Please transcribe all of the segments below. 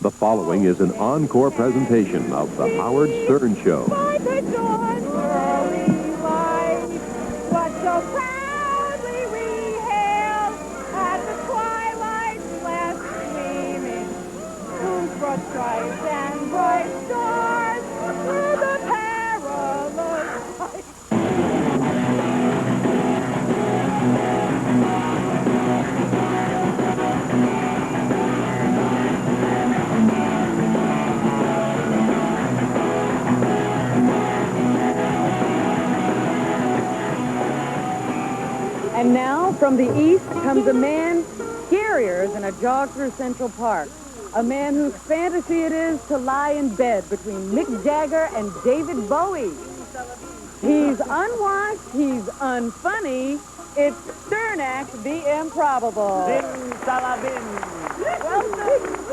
The following is an encore presentation of The Howard Stern Show. By the dawn's early light, what so proudly we hailed at the twilight's last gleaming, whose broad stripes and bright stars through the perilous fight. And now, from the east comes a man scarier than a jog through Central Park. A man whose fantasy it is to lie in bed between Mick Jagger and David Bowie. He's unwashed, he's unfunny. It's Sternak, the improbable. Bin Salabin. Welcome.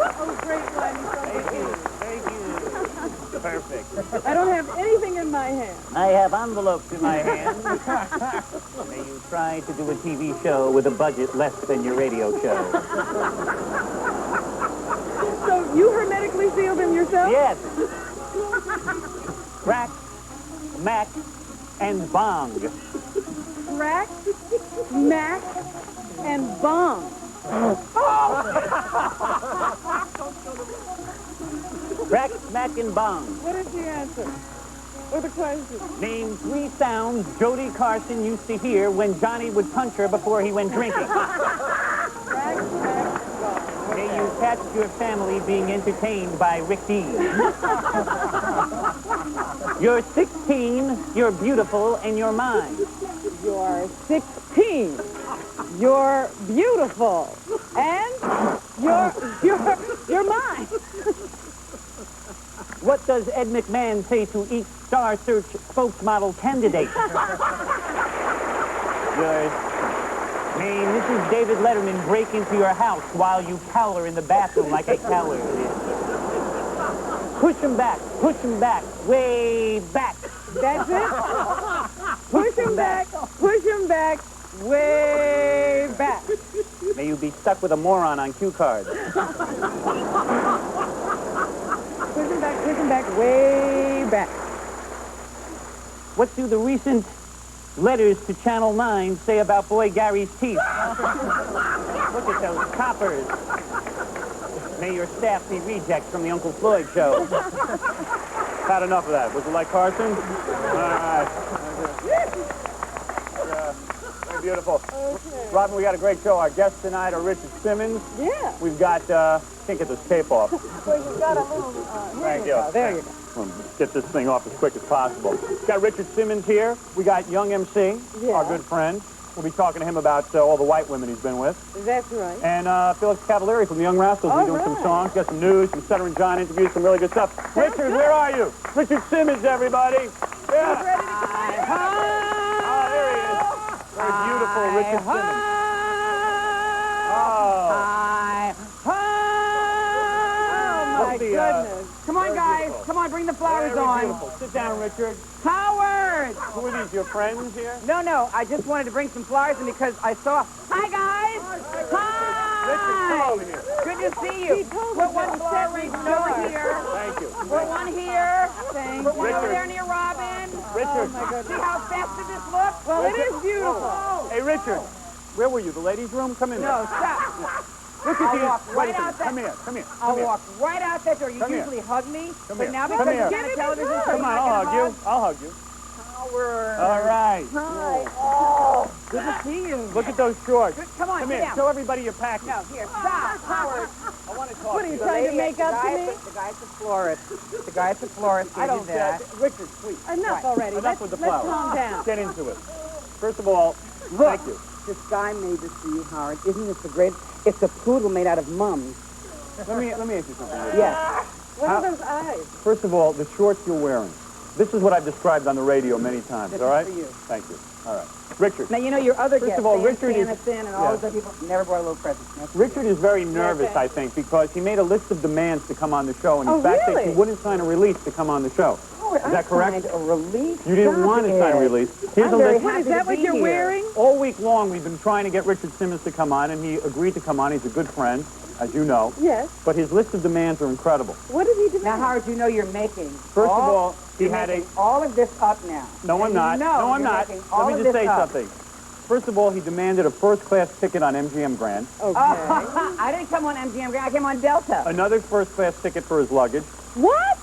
Oh, great one. Thank you. Thank you. Perfect. I don't have anything in my hand. I have envelopes in my hand. May you try to do a TV show with a budget less than your radio show. So you hermetically sealed them yourself? Yes. Crack, Mac, and Bong. Crack, Mac, and Bong. Crack, Mac, and Bong. What is the answer? Or the question? Name 3 sounds Jody Carson used to hear when Johnny would punch her before he went drinking. Crack, Mac, Bong. May you catch your family being entertained by Rick Dean. You're 16, you're beautiful, and you're mine. You're 16. You're beautiful. And you're mine. What does Ed McMahon say to each Star Search spokesmodel candidate? Yours. May Mrs. David Letterman break into your house while you cower in the bathroom like a coward. Push him back, way back. That's it? Push him back, way back. May you be stuck with a moron on cue cards. Push him back, way back. What do the recent letters to Channel 9 say about boy Gary's teeth? Look at those coppers. May your staff be rejects from the Uncle Floyd show. Had enough of that. Was it like Carson? All right. Very beautiful. Okay. Robin, we got a great show. Our guests tonight are Richard Simmons. Yeah. We've got, can't get this tape off. Well, you've got a little... Thank you. There you go. Let's get this thing off as quick as possible. We've got Richard Simmons here. We got Young MC, Yeah. our good friend. We'll be talking to him about all the white women he's been with. That's right. And Felix Cavalieri from the Young Rascals. We're doing some songs, got some news, some Sutter and John interviews, some really good stuff. Richard, where are you? Richard Simmons, everybody. Yeah. Ready to come in? Oh, there he is. Very beautiful Richard Simmons. Oh. My goodness. Come on, guys. beautiful. Come on, bring the flowers Very on. beautiful. Sit down, Richard. Howard! Who are these, your friends here? No, I just wanted to bring some flowers in because I saw... Hi, guys! Richard, come Hi! over here. Good to see you. Put one flower over here. Thank you. Put one here. Thank Put one over Richard. there near Robin. Richard. Oh, my goodness. See how festive this looks? Well, it is beautiful. Hey, Richard. Where were you? The ladies' room? Come in there. No, stop. Look at I'll these. walk Wait right a second. out that- Come here. Come here. I'll Come here. walk right out that door. You Come here. usually hug me, Come but here. now Come because here. you're on a television show, Come you're on, not I'll gonna hug you. I'll hug you. Howard. All right. Hi. Oh, good to see you. Look at those shorts. Come on, Come sit here. down. Show everybody your package. No, here, stop, Howard. I want to talk What to are you you. trying to make up to me? The guy's a florist. The guy's a florist. I don't do that. Richard, please. Enough already. Enough with the flowers. Let's calm down. Get into it. First of all, Look, thank you. this guy made this for you, Howard. Isn't this the great? It's a poodle made out of mums. Let me ask you something, Richard. Yes. What are those eyes? First of all, the shorts you're wearing. This is what I've described on the radio many times, This all is right? for you. Thank you. All right. Richard. Now, you know your other First guests, of all, Dan Richard is- Sanderson and all yeah. those other people, never brought a little present. That's Richard is very nervous, I think, because he made a list of demands to come on the show, and in Oh, fact, really? he wouldn't sign a release to come on the show. Howard, Is that correct? I signed a release. You didn't Stop want to sign a it. release. Here's I'm a very list. happy Is that to what be you're here. wearing? All week long, we've been trying to get Richard Simmons to come on, and he agreed to come on. He's a good friend. as you know. Yes. But his list of demands are incredible. What did he demand? Now, Howard, you know you're making. First of all, he you're had making all of this up now. No, I'm And not. you know No, I'm you're not. making all Let me of just this say up. something. First of all, he demanded a first-class ticket on MGM Grand. Okay. I didn't come on MGM Grand. I came on Delta. Another first-class ticket for his luggage. What?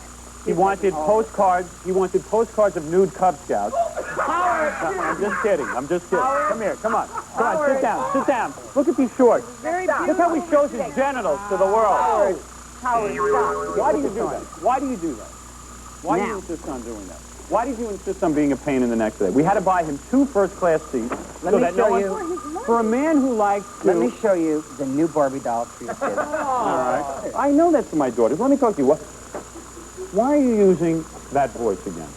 He wanted postcards. He wanted postcards of nude Cub Scouts. Howard. No, I'm just kidding. I'm just kidding. Howard. Come here. Come on. Come on. Howard. Sit down. Sit down. Look at these shorts. Very Look how he shows his genitals to the world. Howard, stop. Why do you do that? Why do you do that? Why do you insist on doing that? Why did you insist on being a pain in the neck today? We had to buy him 2 first-class seats. Let me show you. For a man who likes to... Let me show you the new Barbie doll for your kids. All right. I know that's for my daughters. Let me talk to you. Why are you using that voice again?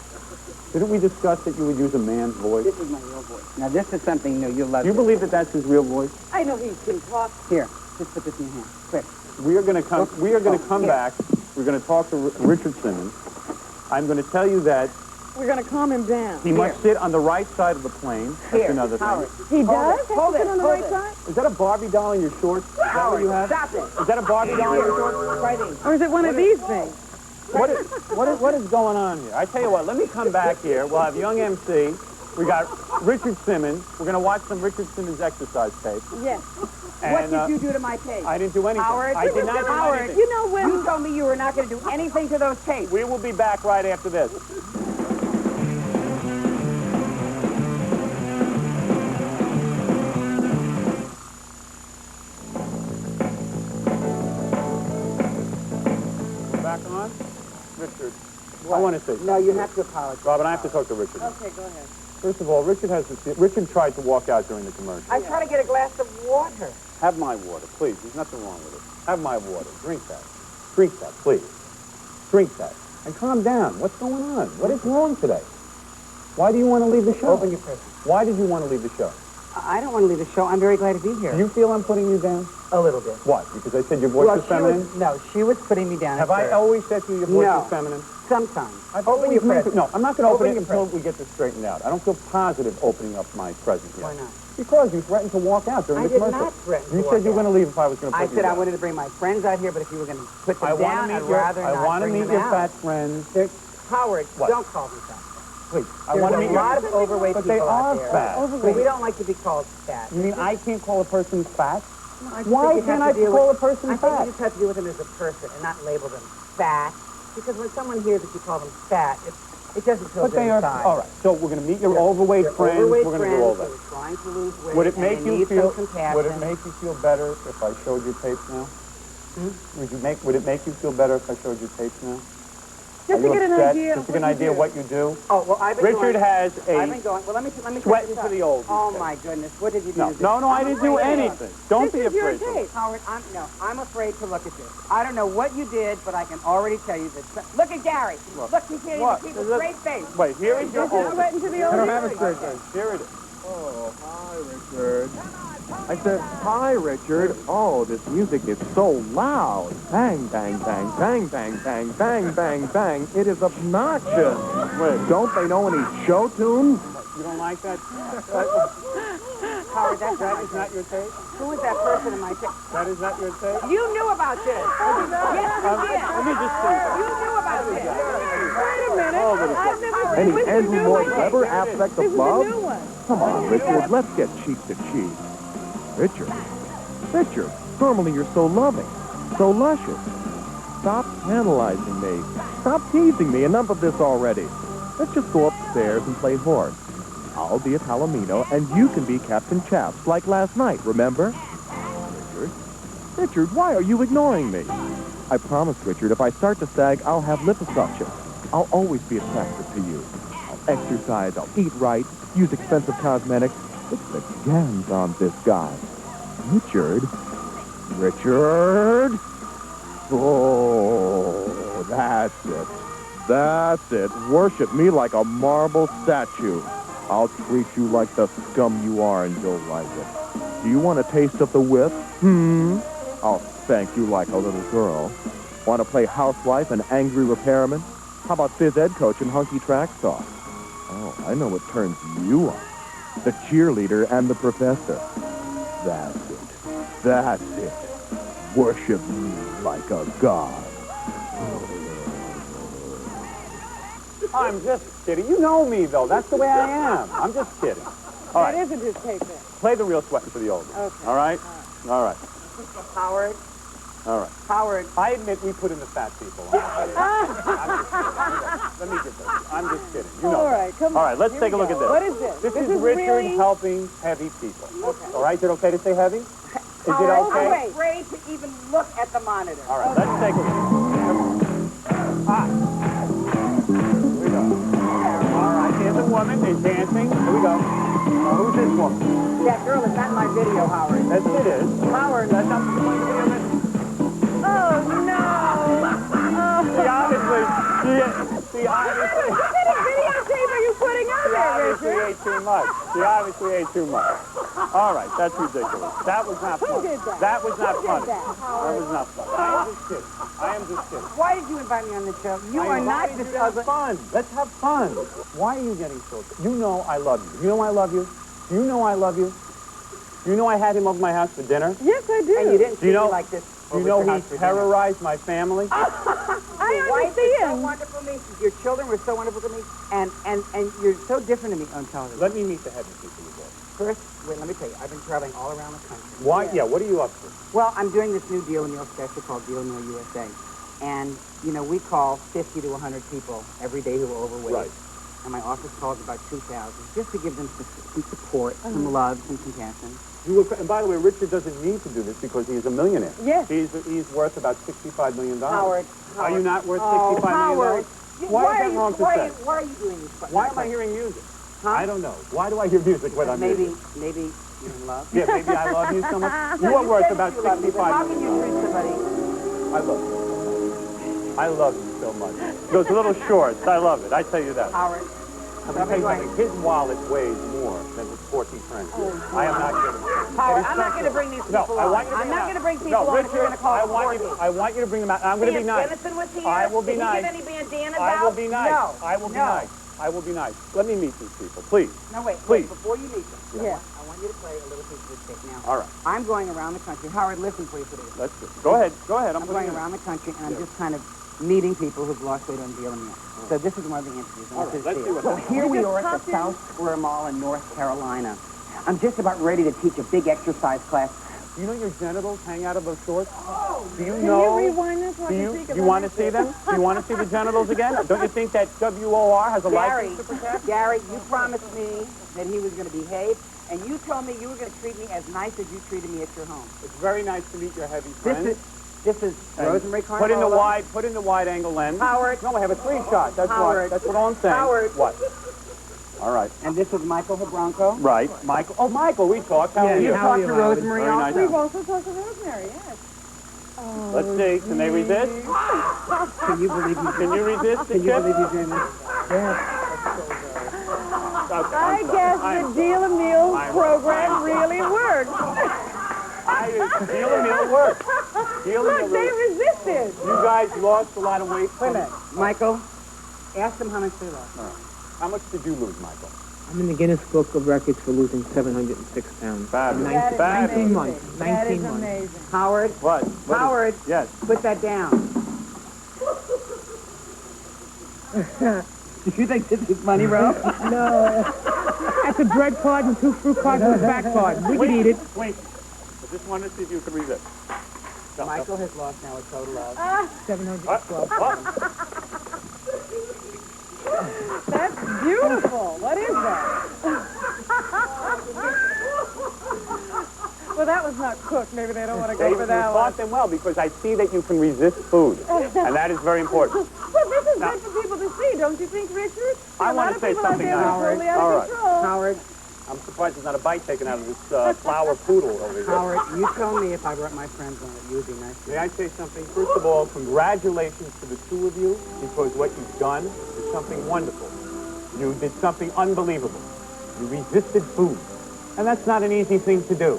Didn't we discuss that you would use a man's voice? This is my real voice. Now, this is something new. You'll love Do you it. believe that that's his real voice? I know he can talk. Here, just put this in your hand. Quick. We are going to come. We are going to come here. back. We're going to talk to Richard Simmons. I'm going to tell you that We're going to calm him down. he must sit on the right side of the plane. That's Here, another thing. Howard. He does? Hold Has it, to sit on the hold right it. side? Is that a Barbie doll in your shorts? Is that what you have? Stop it. Is that a Barbie doll in your shorts? Right in. Or is it one of these things? What is going on here? I tell you what, let me come back here. We'll have young MC. We got Richard Simmons. We're going to watch some Richard Simmons exercise tape. Yes. What And, did you do to my tape? I didn't do anything. Howard, I did not do Howard, anything. You know when... You told me you were not going to do anything to those tapes. We will be back right after this. Back on? Richard, I want to say something. No, you have to apologize. Robin, I have to talk to Richard. Okay, go ahead. First of all, Richard tried to walk out during the commercial. I tried to get a glass of water. Have my water, please. There's nothing wrong with it. Have my water. Drink that. Drink that, please. Drink that. And calm down. What's going on? What is wrong today? Why do you want to leave the show? Open your present. Why did you want to leave the show? I don't want to leave the show. I'm very glad to be here. Do you feel I'm putting you down? A little bit. What? Because I said your voice is feminine? She was putting me down. Have at I first. always said to you your voice No. is feminine? Sometimes. I've Open always your made present. it. No, I'm not going to open it your until present. we get this straightened out. I don't feel positive opening up my present yet. Why not? Because you threatened to walk out during I the did commercial. not threaten to You walk said you were out. going to leave if I was going to put I you said I down. wanted to bring my friends out here, but if you were going to put them I want down, to I'd meet your, rather I not want to bring meet them your out. fat friends. Howard, What? don't call me fat. Please. I There's want to a meet lot your... of overweight But people they are out there. fat. But we don't like to be called fat. You mean I can't call a person fat? I Why think you have can't to I deal call with- a person I fat? think you just have to deal with them as a person and not label them fat. Because when someone hears that you call them fat, it doesn't feel But good they are... inside. All right, so we're going to meet your overweight They're friends. overweight We're going to do all friends that. who are trying to lose weight. Would it and make they you need feel... some compassion. Would it make you feel better if I showed you tapes now? Would it make you feel better if I showed you tapes now? Just to Are you get an upset? idea Just of to get an what you idea of do. what you do? Oh, well, I've been Richard going, has I've been a... going. Well, let me Sweating tell for you the old. Oh, my goodness. What did you do No, to this? no, I I'm didn't do afraid to look. anything. Don't be This is your afraid to tape. look. Howard, I'm afraid to look at this. I don't know what you did, but I can already tell you that. Look at Gary. Look, he can't What? even keep a Look- straight face. Wait, here is your This is old... right into the I old don't have a days. straight face. Here it is. Oh, hi, Richard. I said, hi, Richard. Oh, this music is so loud. Bang, bang, bang, bang, bang, bang, bang, bang, bang. It is obnoxious. Wait. Don't they know any show tunes? You don't like that? Howard, that's That right. is not your tape? Who is that person in my tape? That is not your tape? You knew about this. Yes, you did. Let me just see. You knew about this. Wait a minute. Hold it. I've never Any What's the Andrew new Lloyd one? Webber aspect This of is love? a new one. Come on, Richard, let's get cheek to cheek. Richard, Richard, normally you're so loving, so luscious. Stop analyzing me. Stop teasing me. Enough of this already. Let's just go upstairs and play horse. I'll be a Palomino, and you can be Captain Chaps, like last night, remember? Richard? Richard, why are you ignoring me? I promise, Richard, if I start to sag, I'll have liposuction. I'll always be attracted to you. I'll exercise, I'll eat right, use expensive cosmetics. It's the jams on this guy. Richard? Richard? Oh, that's it. That's it. Worship me like a marble statue. I'll treat you like the scum you are, and you'll like it. Do you want a taste of the whip? I'll spank you like a little girl. Want to play housewife and angry repairman? How about phys ed coach and hunky track star? Oh, I know what turns you on. The cheerleader and the professor. That's it. That's it. worship me like a god. I'm just kidding. You know me, though. That's the way I am. I'm just kidding. All That right. isn't his tape then. Play the real sweating for the old one. Okay. All right? All right. Howard, All right. Howard. I admit we put in the fat people. I'm just kidding. Let me get this. I'm just kidding. You know. All right, come on. All right, let's Here take a we look go. at this. What is this? This This is is Richard really- helping heavy people. Okay. All right, is it okay to say heavy? Is it Howard, okay? I'm afraid to even look at the monitor. All right, let's take a look. Ah. Here we go. All right, here's a woman. They're dancing. Here we go. Now, who's this woman? That girl is not in my video, Howard. Yes, it is. Howard, That's not the point of the video. Oh, no. See, obviously, see, obviously, What kind of videotape are you putting on she there, obviously Richard? ate too much. She obviously ate too much. All right, that's ridiculous. That was not Who funny. did that? That was not Who did funny. that, That was not funny. I am just kidding. I am just kidding. why did you invite me on the show? You I are not invited this you to have ugly. fun. Let's have fun. Why are you getting so upset? You know I love you. You know I love you. Do you know I love you? Do you know I had him over my house for dinner? Yes, I do. And you didn't Do you treat know- me like this. Do you over know your he house for dinner. terrorized my family? I Your wife is so understand. wonderful to me. Your children were so wonderful to me. And you're so different to me on television. Let me meet the heavy people you First, wait, let me tell you. I've been traveling all around the country. Why? Yeah, what are you up to? Well, I'm doing this new Deal Meal special called Deal Meal USA. And, you know, we call 50 to 100 people every day who are overweight. Right. And my office calls about 2,000, just to give them some support, some love, some compassion. And by the way, Richard doesn't need to do this because he's a millionaire. Yes. He's worth about $65 million. Howard. Are you not worth Oh, $65 million? Howard. Why is that wrong to say? Why are you doing this? Why am I hearing music? Huh? I don't know. Why do I hear music when I'm Maybe here? you're in love. Yeah, maybe I love you so much. You No, are worth said about you love me, but How $65 can million. you treat somebody? I love you. I love you so much. Those little shorts, I love it. I tell you that. Howard. I'm going to tell you something. His wallet weighs more than his sporty friend. I am not kidding. Howard, I'm not going to bring these people No, I want you to on. bring I'm them not out. going to bring people No, on if Richard, you're going to call I them want you to bring them out. I'm going to be nice. Dennison was here. I will be Did nice. he give any bandanas I out? will be nice. No. I will be No. nice. I will be nice. Let me meet these people, please. No, wait. Please. Before you meet them, Yeah. I want you to play a little piece of this tape now. All right. I'm going around the country. Howard, listen please to this. Let's do it. Go ahead. Go ahead. I'm going around the country, and I'm just kind of meeting people who've lost weight on Deal Meal. So this is one of the interviews. and All this right, is let's Deal. see what So happens. here we just are at popped the in. South Square Mall in North Carolina. I'm just about ready to teach a big exercise class. Do you know your genitals hang out of those shorts? Do you Can know? you rewind this so I Do can you, see? 'Cause you I want to missed see it. them? Do you want to see the genitals again? Don't you think that WOR has a Gary, license to protect? Gary, you promised me that he was going to behave, and you told me you were going to treat me as nice as you treated me at your home. It's very nice to meet your heavy friend. This is And Rosemary Put in the Carnivale. wide angle lens. Howard. No, I have a 3-shot. That's Howard. That's what I'm saying. Howard. What? All right. And this is Michael Hebronco. Right. Michael. Oh, Michael, we talked. How are You you? talked to Rosemary Very nice. also. We've also talked to Rosemary, yes. Let's see. Can they resist? Can you believe you Can you resist the Can you chip? believe you doing this? Okay, I I'm guess sorry. the Deal a Meal I'm- program really worked. Deal a meal works. Deal a Look, meal they works. resisted. You guys lost a lot of weight. Wait a minute. Michael, ask them how much they lost. How much did you lose, Michael? I'm in the Guinness Book of Records for losing 706 pounds. Fabulous. That is 19 amazing. months. That is 19 months. amazing. Howard, What? Howard, Yes. put that down. Do you think this is funny, bro? No. That's a bread card and 2 fruit cards and a back card. We can eat it. Wait. I just wanted to see if you could resist. No, Michael has lost now a total of... 712 no. pounds. That's beautiful. What is that? Well, that was not cooked. Maybe they don't want to go You for that fought one. them well because I see that you can resist food, and that is very important. Well, this is good for people to see, don't you think, Richard? I A lot wanna of say people out something there now. are totally out All of right. control. Howard, I'm surprised there's not a bite taken out of this flower poodle over here. Howard, you told me if I brought my friends on it, you would be nice to May I say something? First of all, congratulations to the two of you, because what you've done is something wonderful. You did something unbelievable. You resisted food. And that's not an easy thing to do.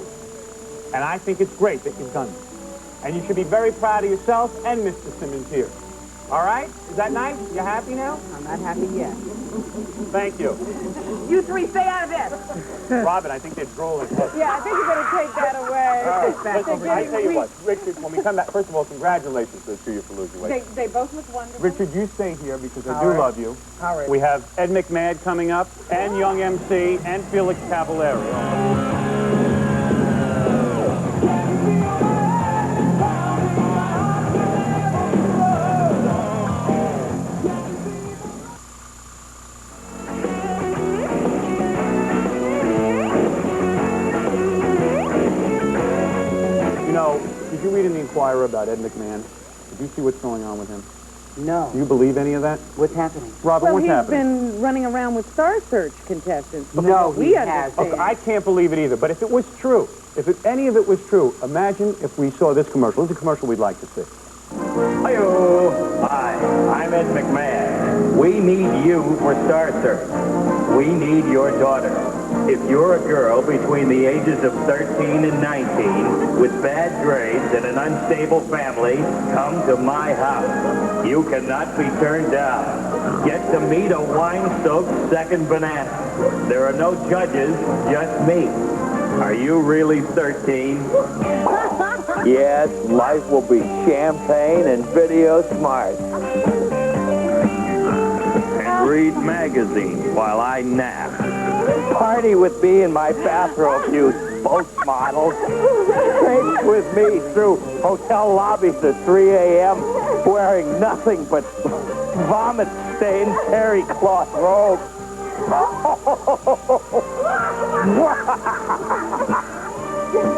And I think it's great that you've done it. And you should be very proud of yourself and Mr. Simmons here. All right? Is that nice? You happy now? I'm not happy yet. Thank you. You three, stay out of this. Robin, I think they're drooling. Yeah, I think you better take that away. Listen, I tell you what, Richard, when we come back, first of all, congratulations to you for losing weight. They both look wonderful. Richard, you stay here because I do right. love you. All right. We have Ed McMahon coming up, and Young MC, and Felix Cavallari. Did you read in the Inquirer about Ed McMahon? Did you see what's going on with him? No. Do you believe any of that? What's happening? Robin, Well, what's he's happening? been running around with Star Search contestants. No, we he understand. hasn't. Okay, I can't believe it either, but if it was true, any of it was true, imagine if we saw this commercial. This is a commercial we'd like to see. Hi-yo. Hi, I'm Ed McMahon. We need you for Star Search. We need your daughter. If you're a girl between the ages of 13 and 19 with bad grades and an unstable family, come to my house. You cannot be turned down. Get to meet a wine-soaked second banana. There are no judges, just me. Are you really 13? Yes, life will be champagne and video smart. And read magazines while I nap. Party with me in my bathrobe, you spokesmodels. Traipse with me through hotel lobbies at 3 a.m. wearing nothing but vomit-stained terry cloth robes.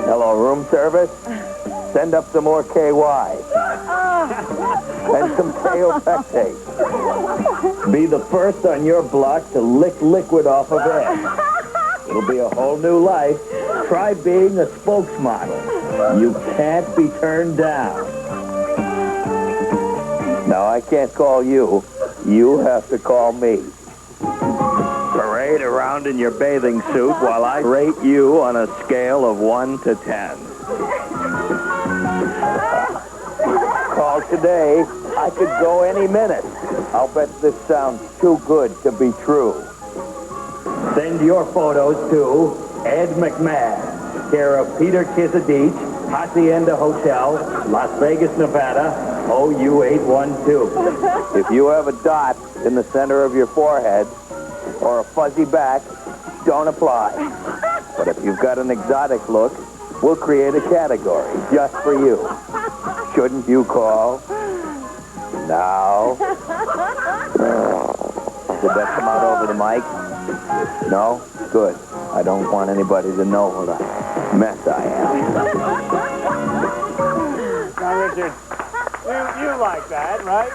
Hello, room service. Send up some more KY. And some Kaopectate. Be the first on your block to lick liquid off of Ed. It'll be a whole new life. Try being a spokesmodel. You can't be turned down. No, I can't call you. You have to call me. Parade around in your bathing suit while I rate you on a scale of 1 to 10. Call today. I could go any minute. I'll bet this sounds too good to be true. Send your photos to Ed McMahon, care of Peter Kisadich, Hacienda Hotel, Las Vegas, Nevada, OU812. If you have a dot in the center of your forehead or a fuzzy back, don't apply. But if you've got an exotic look, we'll create a category just for you. Shouldn't you call? Now. Did that come out over the mic? No? Good. I don't want anybody to know what a mess I am. Now, Richard, you like that, right?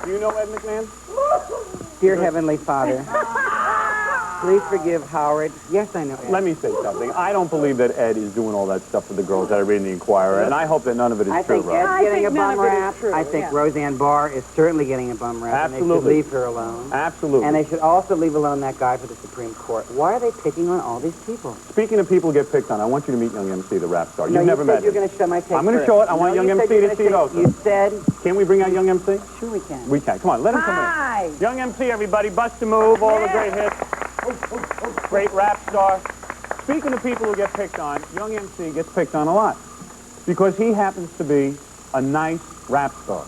Do you know Ed McMahon? Dear Heavenly Father, please forgive Howard. Yes, I know Ed. Let me say something. I don't believe that Ed is doing all that stuff with the girls that I read in the Inquirer, and I hope that none of it is I true, think Rob. Ed's I getting think a none bum of it is rap. true, I think yeah. Roseanne Barr is certainly getting a bum rap. And they should Absolutely. leave her alone. Absolutely. And they should also leave alone that guy for the Supreme Court. Why are they picking on all these people? Speaking of people who get picked on, I want you to meet Young MC, the rap star. No, You've never you met said you're him. going to show my tape I'm going to first. show it. I want No, Young you said MC you're to gonna see it say- also. You said, Can we bring out Young MC? sure we can. We can. Come on, let him come Hi. in. Young MC, everybody. Bust a Move, all the great hits. Great rap star. Speaking of people who get picked on, Young MC gets picked on a lot because he happens to be a nice rap star.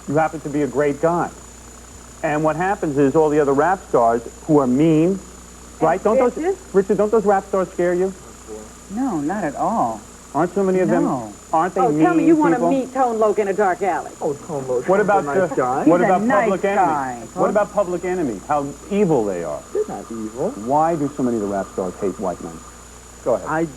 You happen to be a great guy. And what happens is all the other rap stars who are mean, right? Don't those, Richard, don't those rap stars scare you? No, not at all. Aren't so many of them? No. Aren't they Oh, mean tell me you want to people? meet Tone Loc in a dark alley. What about nice guy. what He's a about nice Public guy. Enemy? What about Public Enemy? How evil they are. They're not evil. Why do so many of the rap stars hate white men? Go ahead.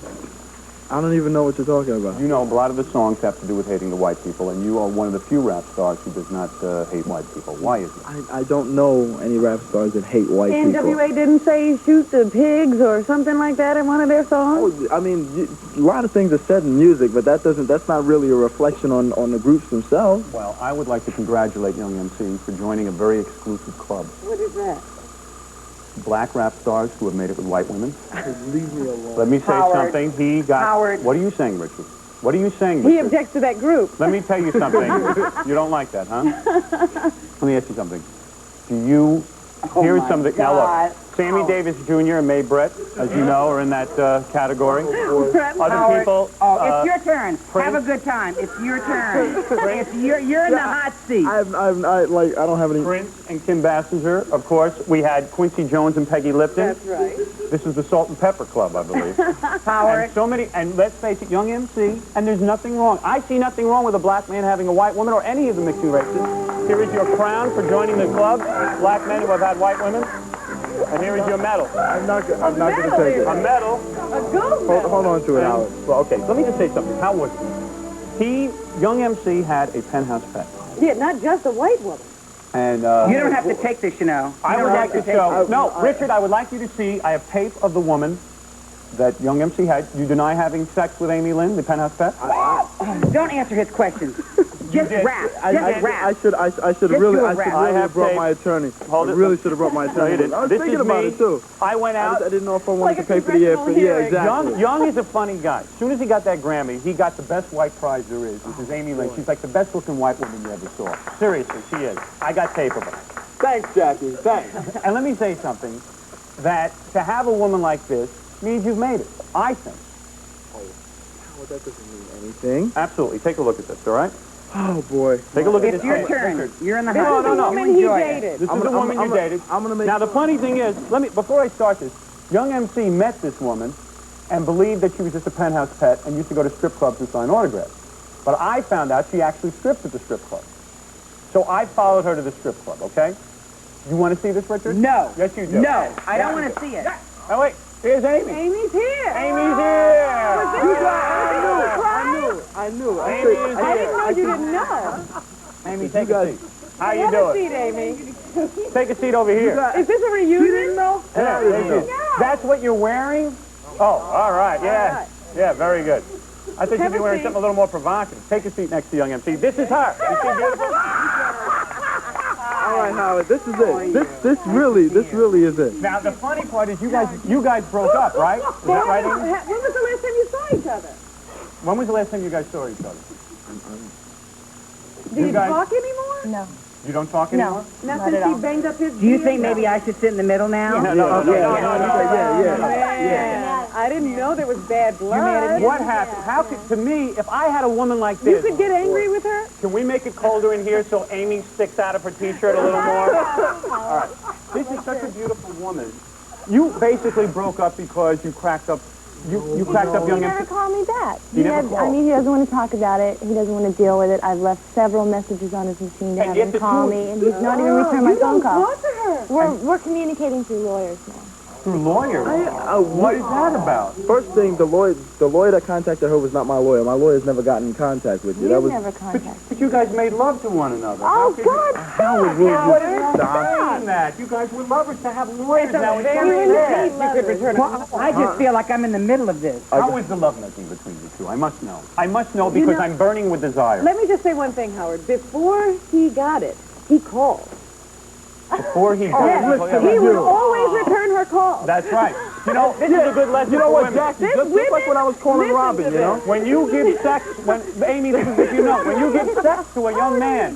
I don't even know what you're talking about. You know, a lot of the songs have to do with hating the white people, and you are one of the few rap stars who does not hate white people. Why is it? I don't know any rap stars that hate white people. NWA didn't say shoot the pigs or something like that in one of their songs? Oh, I mean, a lot of things are said in music, but that's not really a reflection on the groups themselves. Well, I would like to congratulate Young MC for joining a very exclusive club. What is that? Black rap stars who have made it with white women. Leave me alone. Let me say Howard. something. He got... Howard. What are you saying, Richard? What are you saying, He Richard? objects to that group. Let me tell you something. You don't like that, huh? Let me ask you something. Do you... Here's my something. God. Now look, Sammy Davis Jr. and May Brett, as you know, are in that category. Other Howard, people... it's your turn. Prince. Have a good time. It's your turn. You're in the hot seat. I don't have any. Prince and Kim Basinger, of course. We had Quincy Jones and Peggy Lipton. That's right. This is the Salt and Pepper Club, I believe. Howard. And so many, and let's face it, young MC, and there's nothing wrong. I see nothing wrong with a black man having a white woman or any of the mixing races. Here is your crown for joining the club, black men who have had white women. And here is your medal. I'm not going to take it. A medal. A gold medal. Hold on to it, Howard. Well, okay, let me just say something. How was it? Young MC had a penthouse pet. Yeah, not just a white woman. And You don't have to take this, you know. I would like to show. No, Richard, I would like you to see. I have tape of the woman that young MC had. You deny having sex with Amy Lynn, the penthouse pet? Don't answer his questions. Just did. rap. I should have really brought my attorney. Hold it. I really should have brought my attorney. No, you didn't. I was This thinking is about me. it too. I went out. I didn't know if I wanted Like to a pay for the congressional airfare. Yeah, hearing. exactly. Young is a funny guy. As soon as he got that Grammy, he got the best white prize there is, which is Amy Lynn. She's like the best looking white woman you ever saw. Seriously, she is. I got tape of her. Thanks, Jackie. Thanks. And let me say something, that to have a woman like this means you've made it, I think. Well, that doesn't mean anything. Absolutely. Take a look at this, all right? Oh, boy. Take a look at It's this. your turn. Richard. You're in the This hot is the seat. woman You he enjoy it. dated. This is the woman you dated. I'm going to make... Now, the funny thing is, before I start this, young MC met this woman and believed that she was just a penthouse pet and used to go to strip clubs and sign autographs. But I found out she actually stripped at the strip club. So I followed her to the strip club, okay? You want to see this, Richard? No. Yes, you do. No. I don't want to see it. Oh, wait. Here's Amy. Amy's here. Amy's here. I knew. I didn't know you didn't know. Amy, take a seat. How you Have a doing? seat, Amy. Take a seat over here. Is this a reunion? Yeah, there you go. That's what you're wearing? Oh, all right. Yeah. right. Yeah, very good. I thought you'd Have be a wearing seat. something a little more provocative. Take a seat next to young MC. This is her. You see beautiful? All right, Howard. This is it. This really is it. Now, the funny part is you guys broke up, right? Is that right, Amy? When was the last time you saw each other? When was the last time you guys saw each other? Do you guys- talk anymore? No. You don't talk anymore? Not Not since at he all. banged up his Do you beard? think maybe I should sit in the middle now? No. Man, I didn't know there was bad blood. What happened? How could, to me, if I had a woman like You this, could get angry with her? can we make it colder in here so Amy sticks out of her T-shirt a little more? All right. This is such a beautiful woman. You basically broke up because you cracked up. You cracked up He young never MC. called me back. He never called. I mean, he doesn't want to talk about it. He doesn't want to deal with it. I've left several messages on his machine to And have yet him the call two- me, and he's not even returned my phone call. Talk to her. We're communicating through lawyers now. Through lawyers. What is that about? First thing, the lawyer that contacted her was not my lawyer. My lawyer's never gotten in contact with you. We've never contacted. But you guys made love to one another. Oh, God, Howard, will you stop? Saying that. You guys were lovers to have lawyers now. It's Very very nice. sad. You could return Well, I just feel like I'm in the middle of this. How was the lovemaking between you two? I must know. I must know because I'm burning with desire. Let me just say one thing, Howard. Before he got it, he called. Before he He died. would always return her calls. That's right. You know, this is a good lesson You know for what, women. Jackie? Just like when I was calling Listen Robin, to you know? this. When you give sex, Amy, this is what you know. When you give sex to a young man,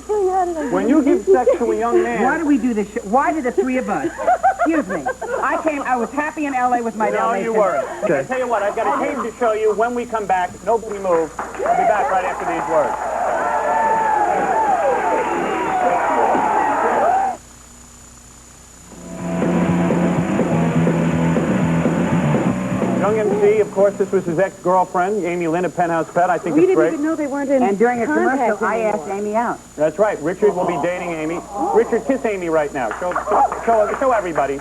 when you give sex to a young Why man, do we do this? Why did the three of us? Excuse me. I was happy in L.A. with my no, Dalmatian. you weren't. I tell you what, I've got a tape to show you. When we come back, nobody move. I'll be back right after these words. Young MC, of course, this was his ex-girlfriend, Amy Lynn of Penthouse Pet. I think We it's didn't great. even know they weren't in And during a contact commercial, I anymore. asked Amy out. That's right. Richard will be dating Amy. Richard, kiss Amy right now. Show everybody.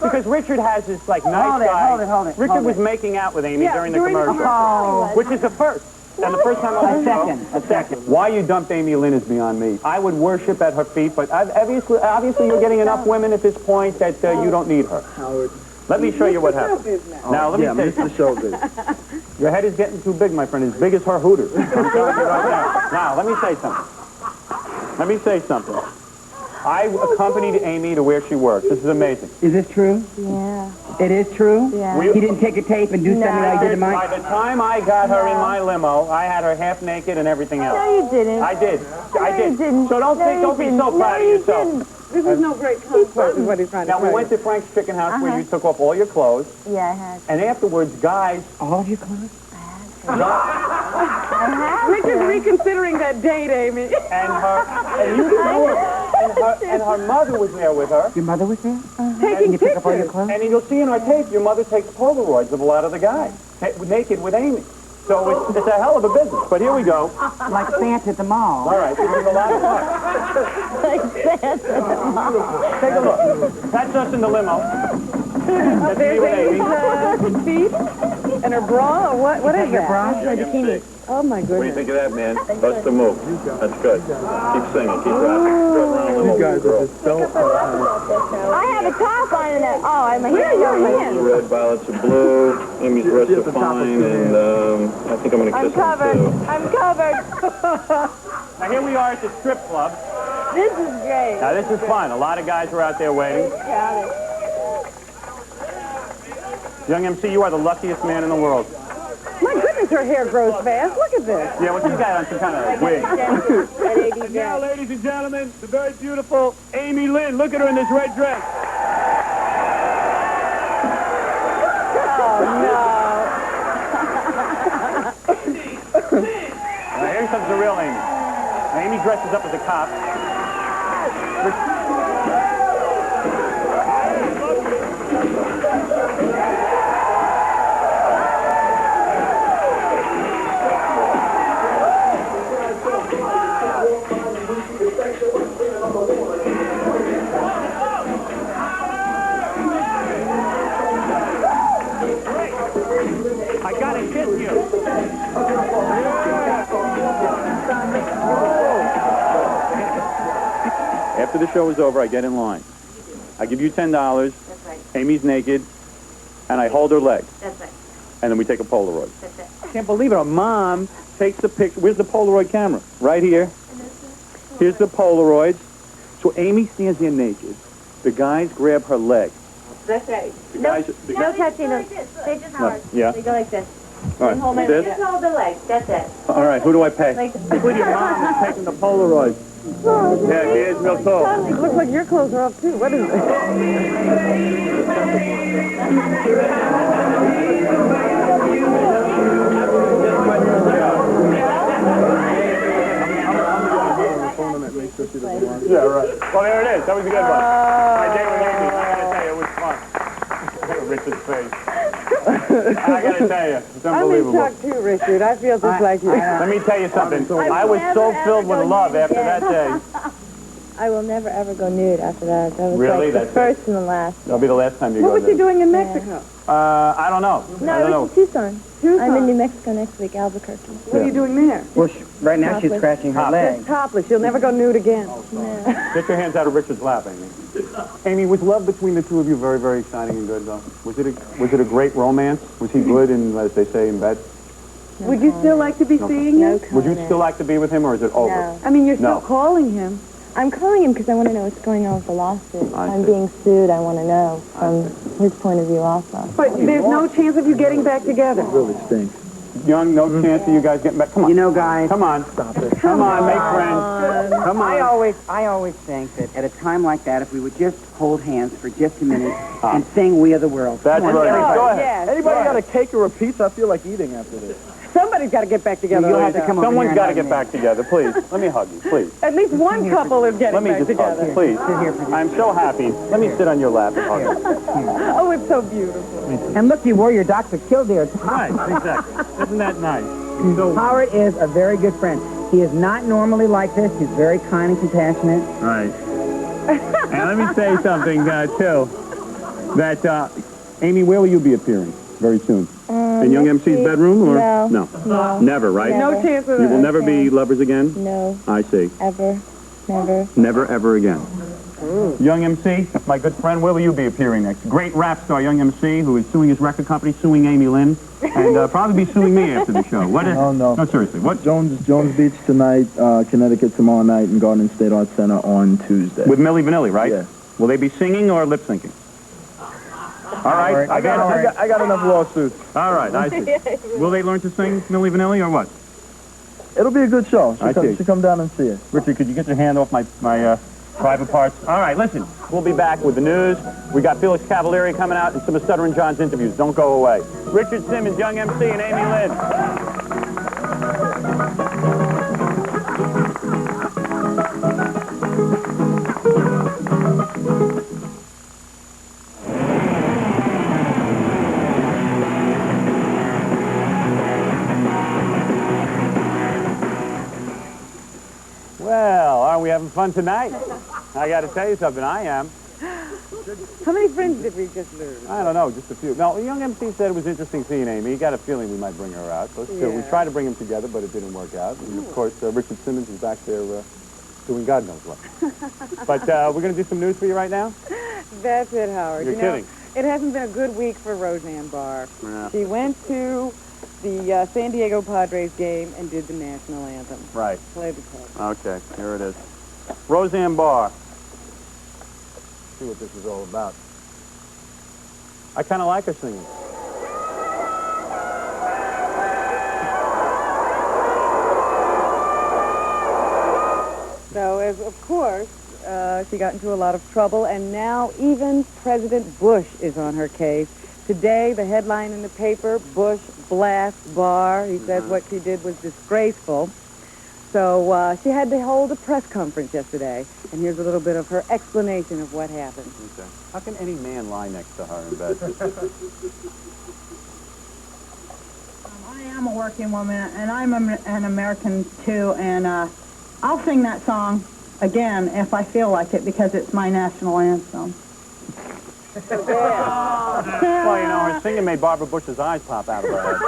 Because Richard has this, like, nice Hold it, guy. hold it, hold it, Richard hold was it. making out with Amy Yeah, during the during the commercial. Oh. Which is the first. And the first time I A second, a second. Why you dumped Amy Lynn is beyond me. I would worship at her feet, but obviously you're getting enough women at this point that you don't need her. Howard. Let me show you what happened. Now, let me say Mr. Showbiz. your head is getting too big, my friend. As big as her hooters. I'm telling you right now. Now, let me say something. I accompanied Amy to where she works. This is amazing. Is this true? Yeah. It is true? Yeah. He didn't take a tape and do something like he did to mine? By the time I got her in my limo, I had her half naked and everything else. No, you didn't. I did. I No, did. you didn't. So don't No, think, you don't be didn't. so No, proud of you yourself. didn't. This is no great conquest, is what he's trying to Now, we say. went to Frank's Chicken House where you took off all your clothes, Yeah, I had. and afterwards, guys... All of your clothes? Richard's reconsidering that date, Amy. And her mother was there with her. Your mother was there? Taking You pick up all your pictures. clothes? And you'll see in our tape, your mother takes Polaroids of a lot of the guys, naked with Amy. So it's a hell of a business. But here we go. Like Santa at the mall. All right, this is a lot of fun. Take a look. That's us in the limo. That's me with Amy. There's feet and her bra. What is Your that? bra? Bikini. Oh, my What do you goodness. think of that, man? That's the move. That's good. Keep singing. Keep rapping. You guys are just so... I have a top on and oh, I'm a Where are your hands? Red violets are blue. Amy's dressed are fine, and I think I'm going to I'm kiss him, covered. too. I'm covered. Now, here we are at the strip club. This is great. Now, this is fun. A lot of guys are out there waiting. Got it. Young MC, you are the luckiest man in the world. My goodness, her hair grows fast. Look at this. Yeah, well, you got on some kind of wig. And Now, ladies and gentlemen, the very beautiful Amy Lynn. Look at her in this red dress. Oh, Now, here comes the real Amy. Now, Amy dresses up as a cop. I gotta kiss you. After the show is over, I get in line. I give you $10. That's right. Amy's naked, and I hold her leg, That's right. and then we take a Polaroid. That's it. I can't believe it. Our mom takes the picture. Where's the Polaroid camera? Right here. Here's the Polaroids. So Amy stands there naked. The guys grab her leg. That's right. The guys. No touching them. They just hard. Yeah. They go like this. All right. Hold my This? Just hold the leg. That's it. All right. Who do I pay? Like With your mom is taking the Polaroid. Yeah, here's real tall. It looks like your clothes are off, too. What is it? Yeah, right. Well, there it is. That was a good one. My day with Amy. I gotta tell you, it was fun. Look at Richard's face. I gotta tell you, it's I'm in unbelievable. shock, too, Richard. I feel just like you. Let me tell you something. I was so filled with love after that day. I will never ever go nude after that. That was Really? like the That's first and the last. That'll be the last time you What go was there. he doing in Mexico? I don't know. No, I I don't know. was in Tucson. Tucson. I'm in New Mexico next week, Albuquerque. What are you doing there? Well, right now she's Topless. scratching her leg. Just topless. You'll never go nude again. Get your hands out of Richard's lap, Amy. Amy, was love between the two of you very, very exciting and good, though? Was it a great romance? Was he good in, as they say, in bed? Would you still like to be seeing No him? Would you comment. still like to be with him, or is it over? No. I mean, you're No. still calling him. I'm calling him because I want to know what's going on with the lawsuit. I I'm see. being sued. I want to know from his point of view also. But there's no chance of you getting back together. Really stinks. Young, no chance of you guys getting back. Come on. You know, guys, Come on. Stop it. Come on, make friends. Come I on. always think that at a time like that, if we would just hold hands for just a minute and sing "We Are the World." That's Come on, right. everybody. Go ahead. Yes. Anybody got a cake or a pizza? I feel like eating after this. Somebody's got to get back together. You'll have to come over Someone's here got to and get hug back together, please. Let me hug you, please. At least one couple is getting Let me back just hug together. you, please. I'm so happy. Let me sit on your lap and hug you. Oh, it's so beautiful. me. And look, you wore your Dr. Kildare tie. Nice, exactly. Isn't that nice? Howard is a very good friend. He is not normally like this. He's very kind and compassionate. Right. And let me say something, too. That, Amy, where will you be appearing very soon? In Young next MC's week. bedroom? Or? No. No. Never, right? Never. No chance of You will that. never be lovers again? No, I see. ever, never. Never, ever again. Young MC, my good friend, where will you be appearing next? Great rap star Young MC, who is suing his record company, suing Amy Lynn, and probably be suing me after the show. What? No. No, seriously. What? Jones Beach tonight, Connecticut tomorrow night, and Garden State Arts Center on Tuesday. With Milli Vanilli, right? Yeah. Will they be singing or lip syncing? All right. I got enough lawsuits. All right, I see. Will they learn to sing Milli Vanilli or what? It'll be a good show. I see. Should come down and see it. Richard, could you get your hand off my private parts? All right, listen. We'll be back with the news. We got Felix Cavalieri coming out and some of Stuttering John's interviews. Don't go away. Richard Simmons, Young MC, and Amy Lynn. Well, aren't we having fun tonight? I got to tell you something, I am. How many friends did we just lose? I don't know, just a few. No, Young MC said it was interesting seeing Amy. He got a feeling we might bring her out. So it's good. We tried to bring them together, but it didn't work out. And, of course, Richard Simmons is back there doing God knows what. But we're going to do some news for you right now? That's it, Howard. You're kidding. It hasn't been a good week for Roseanne Barr. Yeah. She went to the San Diego Padres game and did the national anthem. Right. Play the tape. Okay, here it is. Roseanne Barr. See what this is all about. I kind of like her singing. So, of course, she got into a lot of trouble, and now even President Bush is on her case. Today, the headline in the paper, Bush blasts Barr. He says what she did was disgraceful. So she had to hold a press conference yesterday, and here's a little bit of her explanation of what happened. Okay. How can any man lie next to her in bed? I am a working woman, and I'm an American, too, and I'll sing that song again if I feel like it, because it's my national anthem. Well, you know, her singing made Barbara Bush's eyes pop out of her head.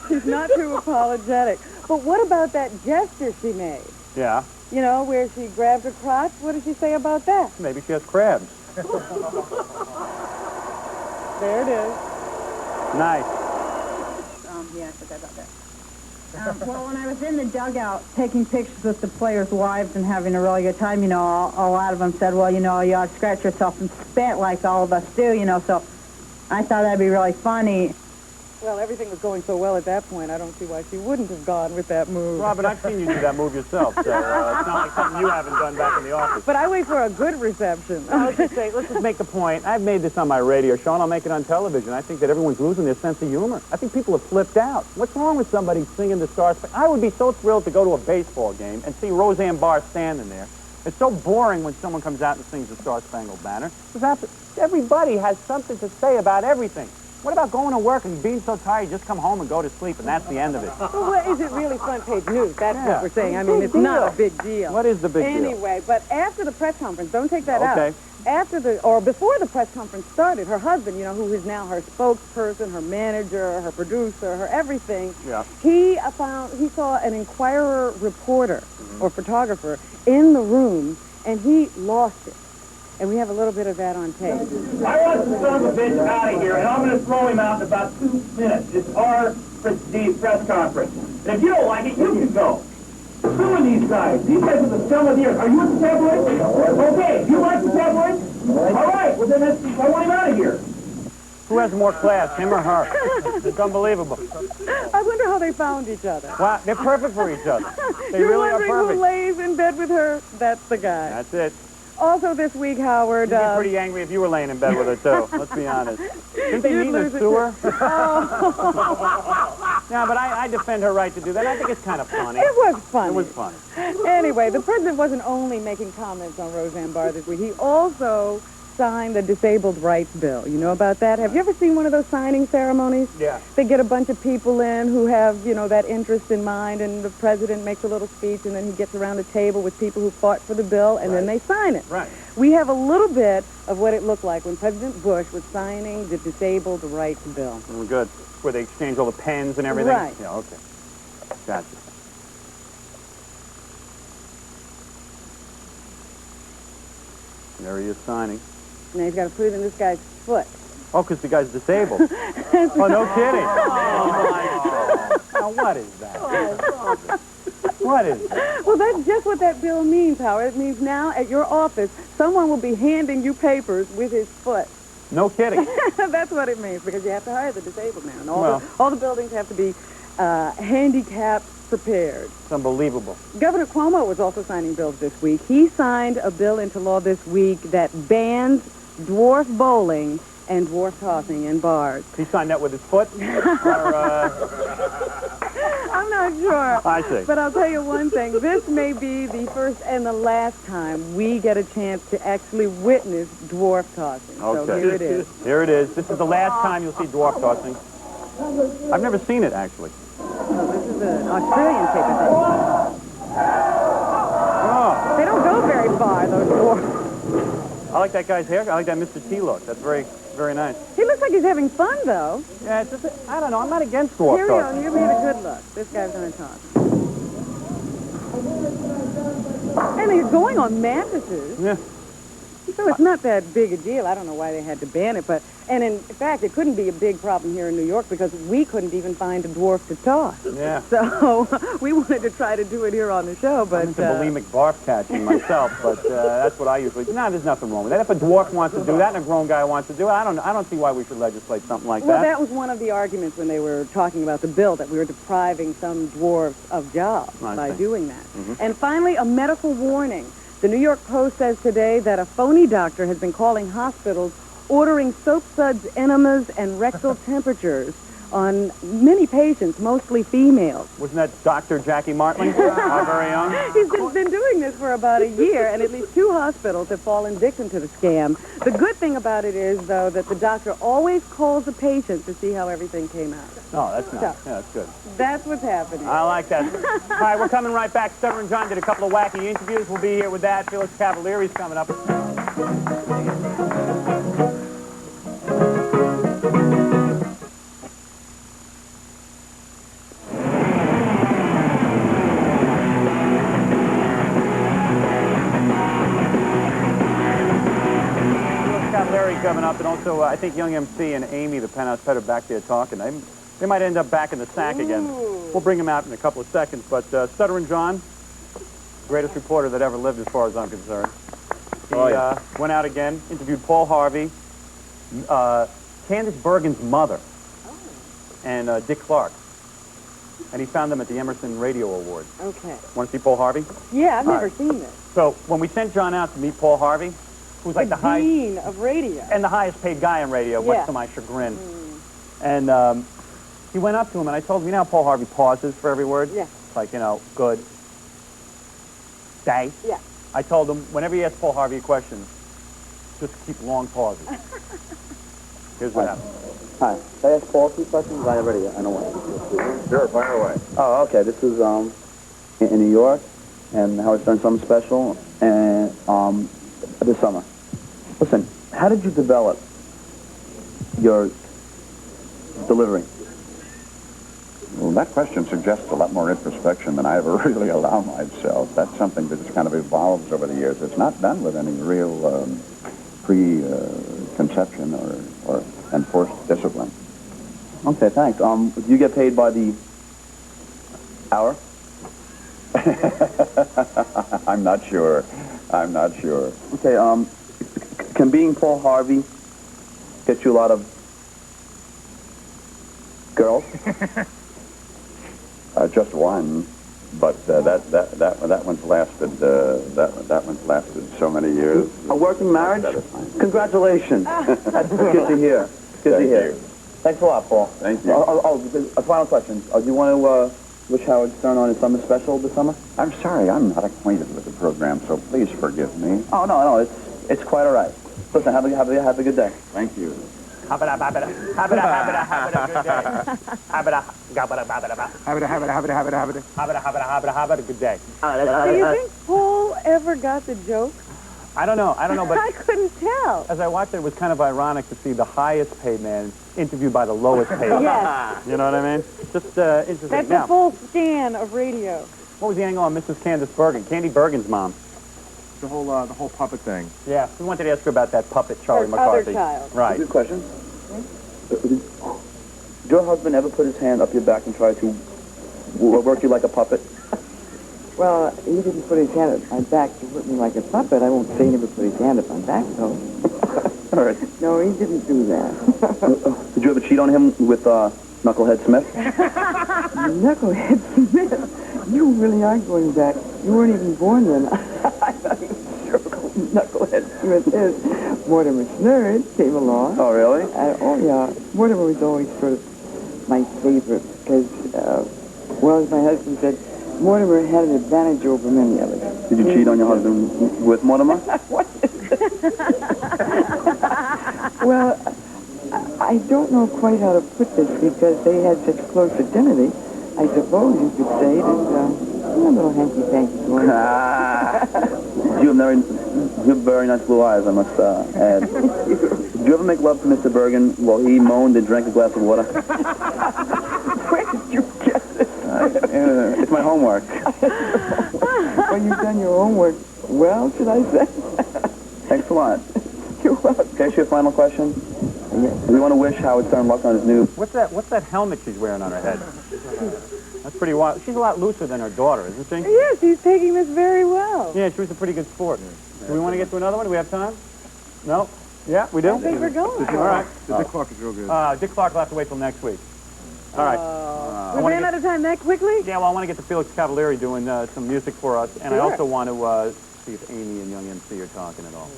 She's not too apologetic. But what about that gesture she made? Yeah. You know, where she grabbed her crotch? What did she say about that? Maybe she has crabs. There it is. Nice. Yeah, I forgot about that. Well, when I was in the dugout taking pictures with the players' wives and having a really good time, you know, a lot of them said, well, you know, you ought to scratch yourself and spit like all of us do, you know, so I thought that'd be really funny. Well, everything was going so well at that point, I don't see why she wouldn't have gone with that move. Robin, I've seen you do that move yourself, so it's not like something you haven't done back in the office. But I wait for a good reception. Let's just make the point. I've made this on my radio show, and I'll make it on television. I think that everyone's losing their sense of humor. I think people have flipped out. What's wrong with somebody singing the Star Spangled? I would be so thrilled to go to a baseball game and see Roseanne Barr standing there. It's so boring when someone comes out and sings the Star Spangled Banner. Everybody has something to say about everything. What about going to work and being so tired you just come home and go to sleep, and that's the end of it? Well, what is it really front page news? That's what we're saying. I mean, it's not a big deal. What is the big deal? Anyway, but after the press conference, don't take that out. Okay. Before the press conference started, her husband, you know, who is now her spokesperson, her manager, her producer, her everything, he saw an Inquirer reporter or photographer in the room, and he lost it. And we have a little bit of that on tape. I want the son of a bitch out of here, and I'm going to throw him out in about 2 minutes. It's our prestige press conference. And if you don't like it, you can go. Suing these guys. These guys are the scum of the earth. Are you with the tabloids? Okay, you like the tabloids? All right, well then I want him out of here. Who has more class, him or her? It's unbelievable. I wonder how they found each other. Wow, they're perfect for each other. They You're really are wondering perfect. who lays in bed with her? That's the guy. That's it. Also this week, Howard... You'd be pretty angry if you were laying in bed with her, too. Let's be honest. Didn't they meet in a sewer? No, but I defend her right to do that. I think it's kind of funny. It was funny. It was funny. Anyway, the president wasn't only making comments on Roseanne Barr this week. He also signed the disabled rights bill. You know about that? Have you ever seen one of those signing ceremonies? Yeah. They get a bunch of people in who have, you know, that interest in mind, and the president makes a little speech, and then he gets around a table with people who fought for the bill, and then they sign it. Right. We have a little bit of what it looked like when President Bush was signing the disabled rights bill. Good. Where they exchange all the pens and everything? Right. Yeah, okay. Gotcha. There he is signing. Now he's got to put it in this guy's foot. Oh, because the guy's disabled. Oh, no kidding. Oh, my God. Now, what is that? What is that? Well, that's just what that bill means, Howard. It means now at your office, someone will be handing you papers with his foot. No kidding. That's what it means, because you have to hire the disabled man. And Well. all the buildings have to be handicap prepared. It's unbelievable. Governor Cuomo was also signing bills this week. He signed a bill into law this week that bans dwarf bowling and dwarf tossing in bars. He signed that with his foot? I'm not sure. I see. But I'll tell you one thing. This may be the first and the last time we get a chance to actually witness dwarf tossing. Okay. So here it is. Here it is. This is the last time you'll see dwarf tossing. I've never seen it, actually. Oh, this is an Australian tape, I think. Oh, They don't go very far, those dwarfs. I like that guy's hair. I like that Mr. T look. That's very, very nice. He looks like he's having fun, though. Yeah, it's just, I don't know. I'm not against dwarf Here we go. tossing. Give me the good look. This guy's going to toss. And they're going on mattresses. Yeah. So it's not that big a deal. I don't know why they had to ban it, and in fact, it couldn't be a big problem here in New York because we couldn't even find a dwarf to toss. Yeah. So we wanted to try to do it here on the show, but... I'm into bulimic barf catching myself, but that's what I usually do. No, there's nothing wrong with that. If a dwarf wants to do that and a grown guy wants to do it, I don't see why we should legislate something like Well, that. that was one of the arguments when they were talking about the bill, that we were depriving some dwarves of jobs I by see. doing that. And finally, a medical warning. The New York Post says today that a phony doctor has been calling hospitals ordering soap suds, enemas, and rectal temperatures on many patients, mostly females. Wasn't that Dr. Jackie Martling, our very own? He's been doing this for about a year, and at least 2 hospitals have fallen victim to the scam. The good thing about it is, though, that the doctor always calls the patient to see how everything came out. Oh, that's nice. So, Yeah, that's good. That's what's happening. I like that. All right, we're coming right back. Stuttering John did a couple of wacky interviews. We'll be here with that. Felix Cavalieri's coming up. Coming up, and also I think Young MC and Amy, the penthouse pet, are back there talking. They might end up back in the sack again. We'll bring them out in a couple of seconds. But Stuttering John, greatest reporter that ever lived, as far as I'm concerned. He went out again, interviewed Paul Harvey, Candace Bergen's mother, and Dick Clark. And he found them at the Emerson Radio Awards. Okay. Want to see Paul Harvey? Yeah, I've never seen this. So when we sent John out to meet Paul Harvey, who's like the dean of radio. And the highest paid guy in radio, much to my chagrin. And he went up to him, and I told him, you know how Paul Harvey pauses for every word? Yeah. It's like, good, day. Yeah. I told him, whenever you ask Paul Harvey a question, just keep long pauses. Here's what happened. Hi. Can I ask Paul 2 questions? I know one. Sure, fire away. Oh, okay. This is in New York, and Howard Stern Summer Special, and this summer. Listen, how did you develop your delivery? Well, that question suggests a lot more introspection than I ever really allow myself. That's something that just kind of evolves over the years. It's not done with any real preconception or enforced discipline. Okay, thanks. Do you get paid by the hour? I'm not sure. Okay, can being Paul Harvey get you a lot of girls? Just one, but that one's lasted. That one's lasted so many years. A working marriage? Congratulations. That's good to hear. Good to hear. Thanks a lot, Paul. Thank you. A final question. Do you want to wish Howard Stern on his summer special this summer? I'm sorry, I'm not acquainted with the program, so please forgive me. Oh, no, it's quite all right. Listen, have a good day. Thank you. Habada, habada, habada, habada, habada, good day. Habada, gabada, habada, habada, habada, habada, habada, habada, good day. Do you think Paul ever got the joke? I don't know, but I couldn't tell. as I watched it, it was kind of ironic to see the highest paid man interviewed by the lowest paid. Yes. You know what I mean? Just interesting. That's Now, a full scan of radio. what was the angle on Mrs. Candace Bergen? Candy Bergen's mom. the whole puppet thing. Yeah, we wanted to ask you about that puppet, Charlie Her other McCarthy. child. Right. Good question. Did your husband ever put his hand up your back and try to work you like a puppet? Well, he didn't put his hand at my back to put me like a puppet. I won't say he never put his hand at my back, though. All right. No, he didn't do that. Did you ever cheat on him with Knucklehead Smith? Knucklehead Smith, you really are going back. You weren't even born then. I'm not even sure who Knucklehead Smith is. Mortimer Snurd came along. Oh, really? Oh, yeah. Mortimer was always sort of my favorite because, well, as my husband said, Mortimer had an advantage over many of us. Did you cheat on your husband with Mortimer? What is it? Well, I don't know quite how to put this because they had such close affinity. I suppose you could say that, a little hanky-panky going on. You have very nice blue eyes, I must add. Did you ever make love to Mr. Bergen while he moaned and drank a glass of water? Where did you get this? It's my homework. Well, you've done your homework well, should I say? Thanks a lot. You're welcome. Can I ask you a final question? We want to wish Howard Stern luck on his new... What's that helmet she's wearing on her head? That's pretty wild. She's a lot looser than her daughter, isn't she? Yes, he's taking this very well. Yeah, she was a pretty good sport. Do we want to get to another one? Do we have time? No? Yeah, we do? I think we're going. All right. Dick Clark is real good. Dick Clark will have to wait till next week. All right. We ran out of time that quickly? Yeah, well, I want to get to Felix Cavalieri doing some music for us, and I Sure. also want to see if Amy and Young MC are talking at all.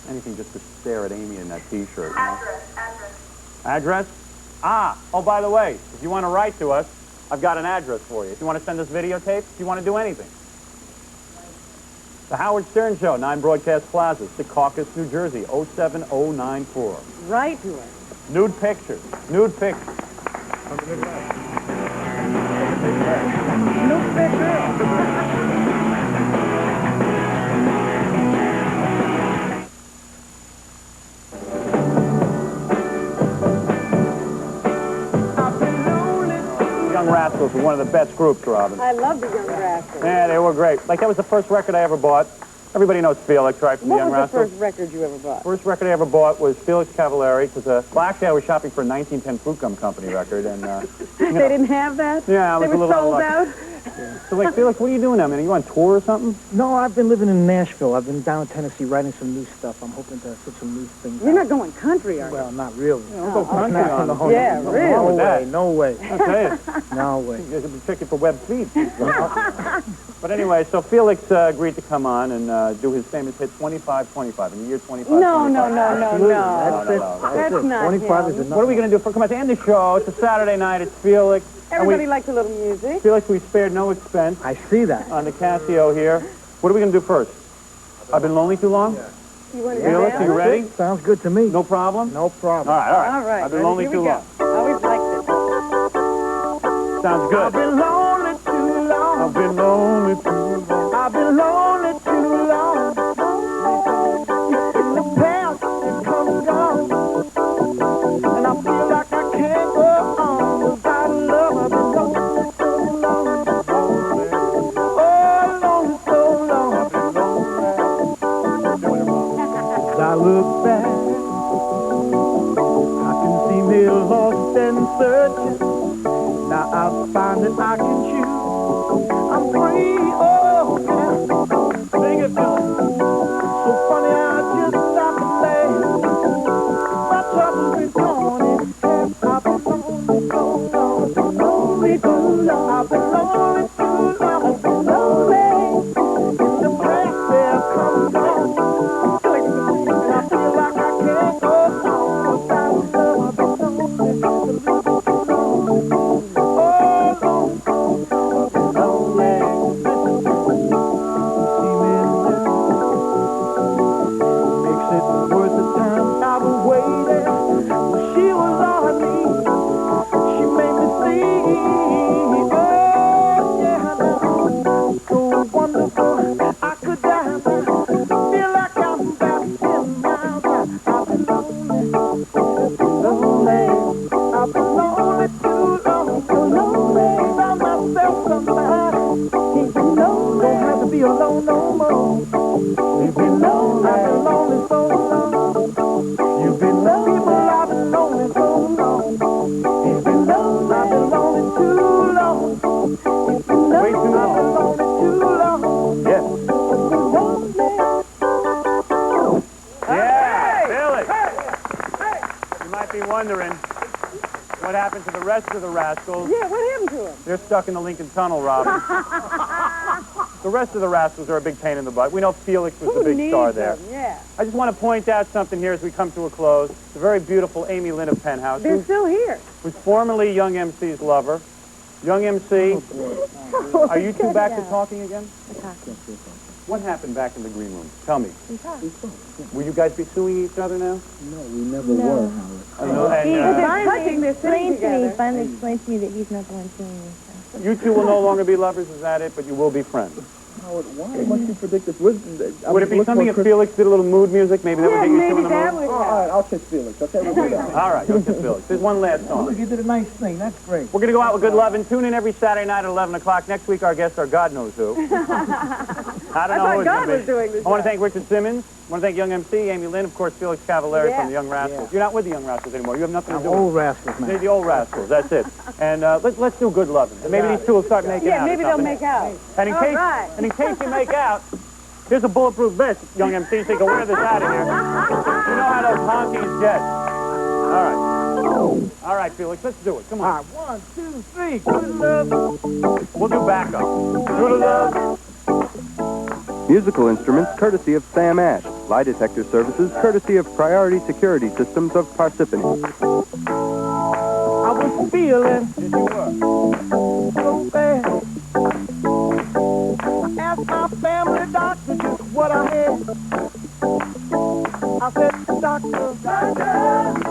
Anything just to stare at Amy in that T-shirt. You know? Address? Oh, by the way, if you want to write to us, I've got an address for you. If you want to send us videotapes, if you want to do anything. The Howard Stern Show, 9 Broadcast Plaza, Secaucus, New Jersey, 07094. Write to us. Nude pictures. Nude pictures. Look that girl. Young Rascals were one of the best groups, Robin. I love the Young Rascals. Yeah, they were great. Like, that was the first record I ever bought. Everybody knows Felix, right, from the Young What was Rascals? the first record you ever bought? First record I ever bought was Felix Cavalieri, because, well, actually, I was shopping for a 1910 Fruit Gum Company record, and, They didn't have that? yeah, I was They a were little sold unlucky. out? So, like, Felix, what are you doing now, man? Are you on tour or something? No, I've been living in Nashville. I've been down in Tennessee writing some new stuff. I'm hoping to put some new things You're out. not going country, are you? Well, not really. Go country on us. Yeah, no, really? No with that. way, no way. Okay. No way. You guys will be checking for web feeds. But anyway, so Felix agreed to come on and do his famous hit 25-25 in the year 25. No, no, no, no, Absolutely. no. That's it. That's it. not 25 him. is enough. What are we going to do? Come on, to end the show, it's a Saturday night, it's Felix. And Everybody likes a little music. Felix, we spared no expense I see that. on the Casio here. What are we going to do first? I've been lonely too long? You want to Felix, are you ready? Sounds good to me. No problem? No problem. All right, all right. All right. I've been lonely Here too we go. long. I always liked it. Sounds good. I've been lonely too long. I've been lonely too long. I've been lonely too long. In the past, it comes gone. And I feel like I can't go on without love. I've been lonely so long. Oh, lonely so long. I've been lonely. As I look back, I can see me lost and searching. Now I find that I can choose. I'm free, oh yeah. Sing it, Phil. So funny, I just stop and laugh. My troubles is gone in half. I've been lonely so long, so lonely too long. I've been lonely too long, I've been lonely. In the past, there comes on. And I feel like I can't go on without love. I've been lonely too long. Wonderful, I could die. Feel like wondering what happened to the rest of the rascals. Yeah, what happened to him? They're stuck in the Lincoln Tunnel, Robin. The rest of the rascals are a big pain in the butt. We know Felix was the big star there. Yeah. I just want to point out something here as we come to a close. The very beautiful Amy Lynn of Penthouse, They're still here. who's formerly Young MC's lover. Young MC, are you two back to talking again? What happened back in the green room? Tell me. Will you guys be suing each other now? No, we never were, Howard. He Finally explained explained to me that he's not the one seeing me. So. You two will no longer be lovers, is that it? But you will be friends. Howard, why must you predict this? Would it be something if Felix did a little mood music? Maybe that would get you two in the mood? All right, I'll kiss Felix. Okay, we'll do that. All right, you'll kiss Felix. There's one last song. Look, you did a nice thing. That's great. We're going to go out with good love and tune in every Saturday night at 11 o'clock. Next week, our guests are God knows who. I don't know who it's God gonna was be. doing this. I want to thank Richard Simmons. I want to thank Young MC, Amy Lynn, of course, Felix Cavallari from the Young Rascals. You're not with the Young Rascals anymore. You have nothing to do with Old rascals, They're man. the old rascals. That's it. And let's do good loving. And maybe these two will start making out. Yeah, maybe or they'll something. make out. And in case you make out, here's a bulletproof vest, Young MC, so you can wear this out of here. You know how those honkies get. All right. All right, Felix, let's do it. Come on. All right, 1, 2, 3. Good love. We'll do backup. Good love. Musical instruments courtesy of Sam Ash. Lie detector services courtesy of Priority Security Systems of Parsippany. I was feeling so bad. I asked my family doctor just what I had. I said, Doctor,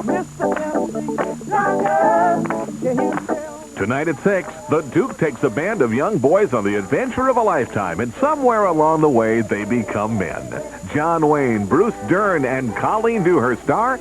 Mr. MC, can you tell? Tonight at 6, the Duke takes a band of young boys on the adventure of a lifetime, and somewhere along the way, they become men. John Wayne, Bruce Dern, and Colleen Dewhurst star